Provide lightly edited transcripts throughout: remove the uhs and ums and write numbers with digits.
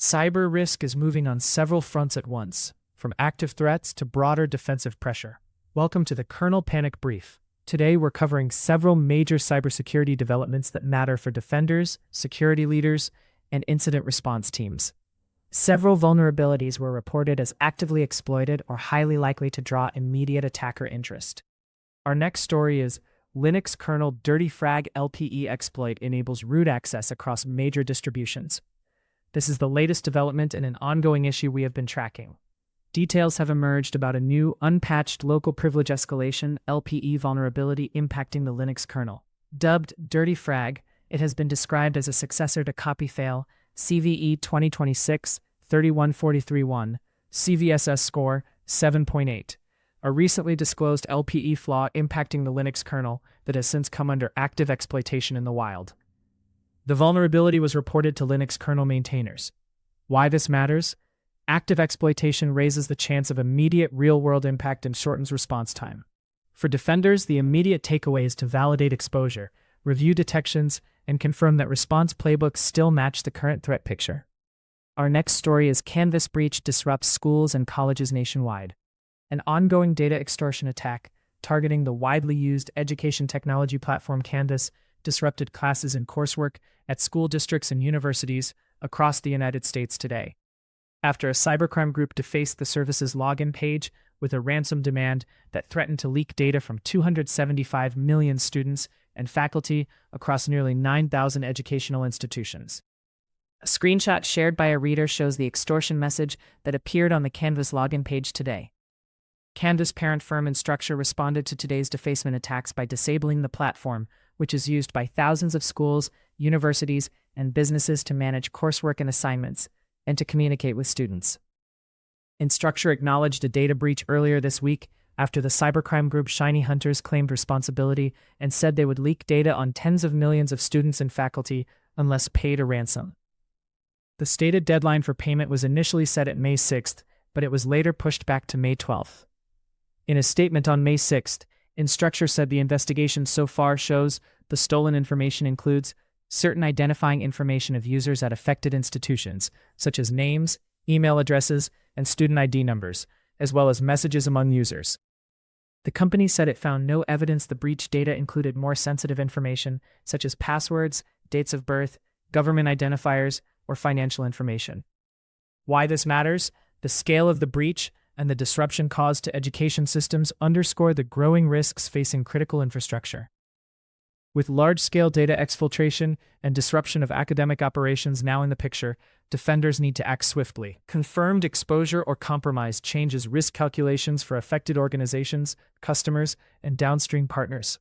Cyber risk is moving on several fronts at once, from active threats to broader defensive pressure. Welcome to the Kernel Panic Brief. Today we're covering several major cybersecurity developments that matter for defenders, security leaders, and incident response teams. Several vulnerabilities were reported as actively exploited or highly likely to draw immediate attacker interest. Our next story is Linux kernel dirty Frag LPE exploit enables root access across major distributions. This is the latest development in an ongoing issue we have been tracking. Details have emerged about a new, unpatched local privilege escalation (LPE) vulnerability impacting the Linux kernel. Dubbed Dirty Frag, it has been described as a successor to CopyFail, CVE 2026-31431, CVSS score 7.8, a recently disclosed LPE flaw impacting the Linux kernel that has since come under active exploitation in the wild. The vulnerability was reported to Linux kernel maintainers. Why this matters? Active exploitation raises the chance of immediate real-world impact and shortens response time. For defenders, the immediate takeaway is to validate exposure, review detections, and confirm that response playbooks still match the current threat picture. Our next story is Canvas breach disrupts schools and colleges nationwide. An ongoing data extortion attack targeting the widely used education technology platform Canvas disrupted classes and coursework at school districts and universities across the United States today. After a cybercrime group defaced the service's login page with a ransom demand that threatened to leak data from 275 million students and faculty across nearly 9,000 educational institutions. A screenshot shared by a reader shows the extortion message that appeared on the Canvas login page today. Canvas parent firm Instructure responded to today's defacement attacks by disabling the platform, which is used by thousands of schools, universities, and businesses to manage coursework and assignments, and to communicate with students. Instructure acknowledged a data breach earlier this week after the cybercrime group Shiny Hunters claimed responsibility and said they would leak data on tens of millions of students and faculty unless paid a ransom. The stated deadline for payment was initially set at May 6th, but it was later pushed back to May 12th. In a statement on May 6th, Instructure said the investigation so far shows the stolen information includes certain identifying information of users at affected institutions, such as names, email addresses, and student ID numbers, as well as messages among users. The company said it found no evidence the breach data included more sensitive information, such as passwords, dates of birth, government identifiers, or financial information. Why this matters? The scale of the breach and the disruption caused to education systems underscore the growing risks facing critical infrastructure. With large-scale data exfiltration and disruption of academic operations now in the picture, defenders need to act swiftly. Confirmed exposure or compromise changes risk calculations for affected organizations, customers, and downstream partners.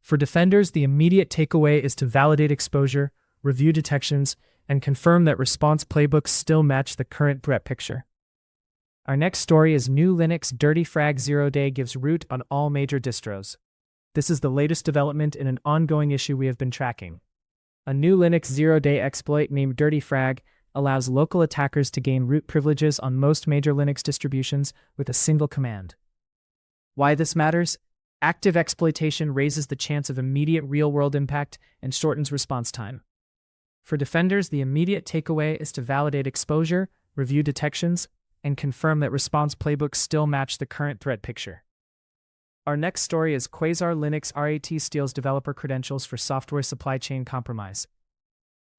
For defenders, the immediate takeaway is to validate exposure, review detections, and confirm that response playbooks still match the current threat picture. Our next story is new Linux dirty Frag zeroday gives root on all major distros. This is the latest development in an ongoing issue we have been tracking. A new Linux zeroday exploit named Dirty Frag allows local attackers to gain root privileges on most major Linux distributions with a single command. Why this matters? Active exploitation raises the chance of immediate real-world impact and shortens response time. For defenders, the immediate takeaway is to validate exposure, review detections, and confirm that response playbooks still match the current threat picture. Our next story is Quasar Linux RAT steals developer credentials for software supply chain compromise.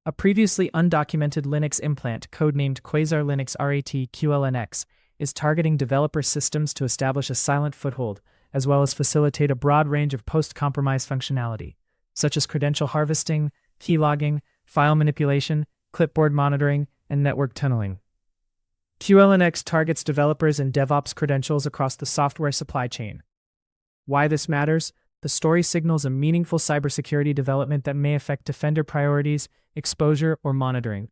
A previously undocumented Linux implant codenamed Quasar Linux RAT QLNX is targeting developer systems to establish a silent foothold, as well as facilitate a broad range of post-compromise functionality, such as credential harvesting, keylogging, file manipulation, clipboard monitoring, and network tunneling. QLNX targets developers and DevOps credentials across the software supply chain. Why this matters? The story signals a meaningful cybersecurity development that may affect defender priorities, exposure, or monitoring.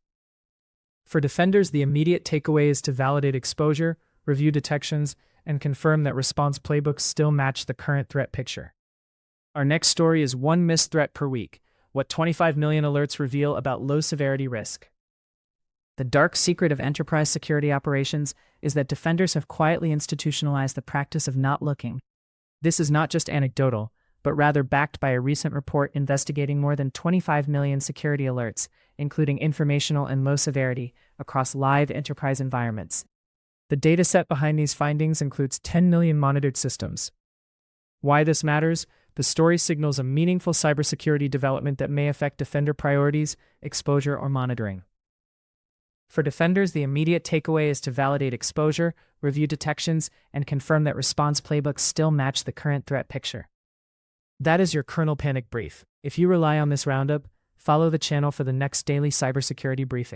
For defenders, the immediate takeaway is to validate exposure, review detections, and confirm that response playbooks still match the current threat picture. Our next story is one missed threat per week, what 25 million alerts reveal about low-severity risk. The dark secret of enterprise security operations is that defenders have quietly institutionalized the practice of not looking. This is not just anecdotal, but rather backed by a recent report investigating more than 25 million security alerts, including informational and low severity, across live enterprise environments. The dataset behind these findings includes 10 million monitored systems. Why this matters? The story signals a meaningful cybersecurity development that may affect defender priorities, exposure, or monitoring. For defenders, the immediate takeaway is to validate exposure, review detections, and confirm that response playbooks still match the current threat picture. That is your kernel panic brief. If you rely on this roundup, follow the channel for the next daily cybersecurity briefing.